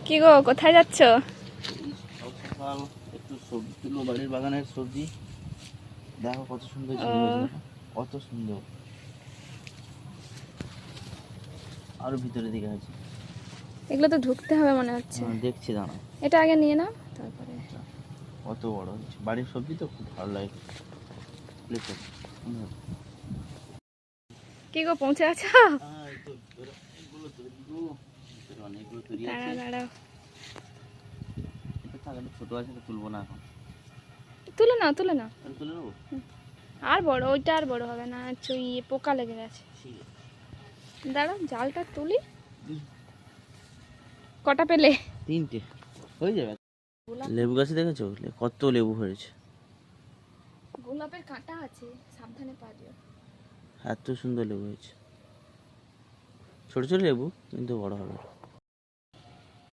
কি গো, কোথায় যাচ্ছ? সকাল একটু সবজি তুলো, বাড়ির বাগানের সবজি। দেখো কত সুন্দর ঝিঙে হয়েছে, দেখো কত সুন্দর। আরো ভিতরের দিকে আছে। এগুলো তো ঢুকতে হবে মনে হচ্ছে। দেখছি, দাঁড়াও। এটা আগে নিয়ে নাও, তারপরে। কত বড় হয়েছে, বাড়ির সবজি তো খুব ভালো লাগে। কি গো, পৌঁছে আছো? দাঁড়াও দাঁড়াও, ছোট আছে, তুলবো না এখন। তুলে নাও তুলে নাও। তুলে নেবো। আর বড়, ওইটা আর বড় হবে না, পোকা লেগে গেছে। দাঁড়াও, জালটা তুলি। কটা পেলে? 3টে হয়ে যাবে। লেবু গাছে দেখেছো কত লেবু হয়েছে? গোলাপের কাঁটা আছে, সাবধানে পা দিও। এত সুন্দর লেবু হয়েছে, ছোট ছোট লেবু কিন্তু বড় হবে।